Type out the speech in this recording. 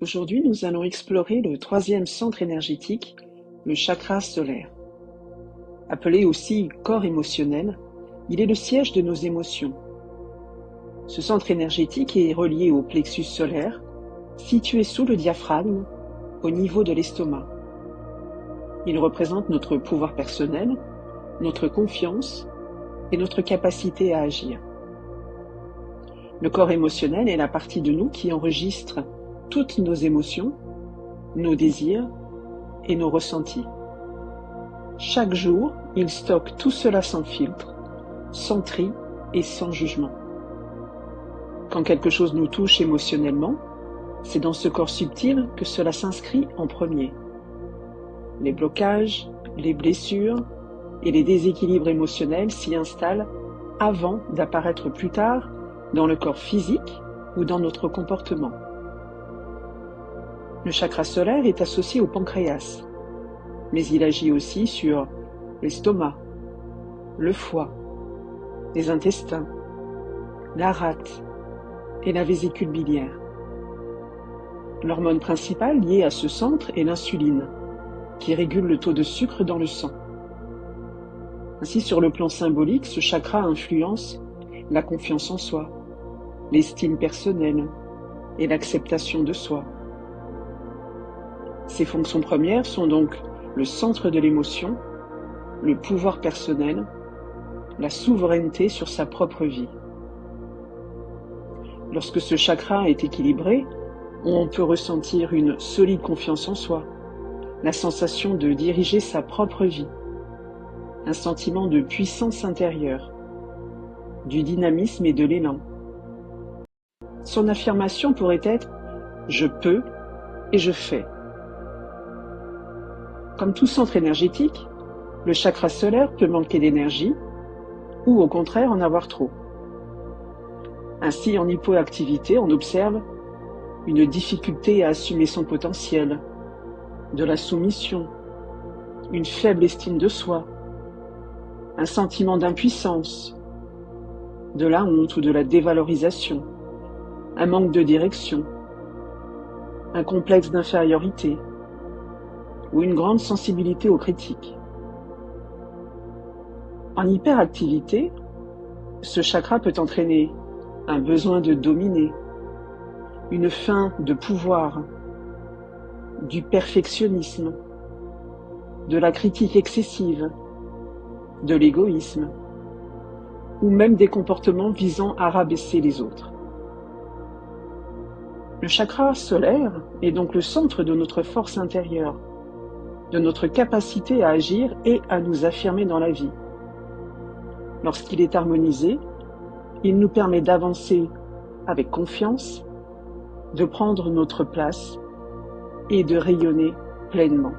Aujourd'hui, nous allons explorer le troisième centre énergétique, le chakra solaire. Appelé aussi corps émotionnel, il est le siège de nos émotions. Ce centre énergétique est relié au plexus solaire, situé sous le diaphragme, au niveau de l'estomac. Il représente notre pouvoir personnel, notre confiance et notre capacité à agir. Le corps émotionnel est la partie de nous qui enregistre toutes nos émotions, nos désirs et nos ressentis. Chaque jour, il stocke tout cela sans filtre, sans tri et sans jugement. Quand quelque chose nous touche émotionnellement, c'est dans ce corps subtil que cela s'inscrit en premier. Les blocages, les blessures et les déséquilibres émotionnels s'y installent avant d'apparaître plus tard dans le corps physique ou dans notre comportement. Le chakra solaire est associé au pancréas, mais il agit aussi sur l'estomac, le foie, les intestins, la rate et la vésicule biliaire. L'hormone principale liée à ce centre est l'insuline, qui régule le taux de sucre dans le sang. Ainsi, sur le plan symbolique, ce chakra influence la confiance en soi, l'estime personnelle et l'acceptation de soi. Ses fonctions premières sont donc le centre de l'émotion, le pouvoir personnel, la souveraineté sur sa propre vie. Lorsque ce chakra est équilibré, on peut ressentir une solide confiance en soi, la sensation de diriger sa propre vie, un sentiment de puissance intérieure, du dynamisme et de l'élan. Son affirmation pourrait être « je peux et je fais ». Comme tout centre énergétique, le chakra solaire peut manquer d'énergie ou au contraire en avoir trop. Ainsi, en hypoactivité, on observe une difficulté à assumer son potentiel, de la soumission, une faible estime de soi, un sentiment d'impuissance, de la honte ou de la dévalorisation, un manque de direction, un complexe d'infériorité ou une grande sensibilité aux critiques. En hyperactivité, ce chakra peut entraîner un besoin de dominer, une faim de pouvoir, du perfectionnisme, de la critique excessive, de l'égoïsme, ou même des comportements visant à rabaisser les autres. Le chakra solaire est donc le centre de notre force intérieure, de notre capacité à agir et à nous affirmer dans la vie. Lorsqu'il est harmonisé, il nous permet d'avancer avec confiance, de prendre notre place et de rayonner pleinement.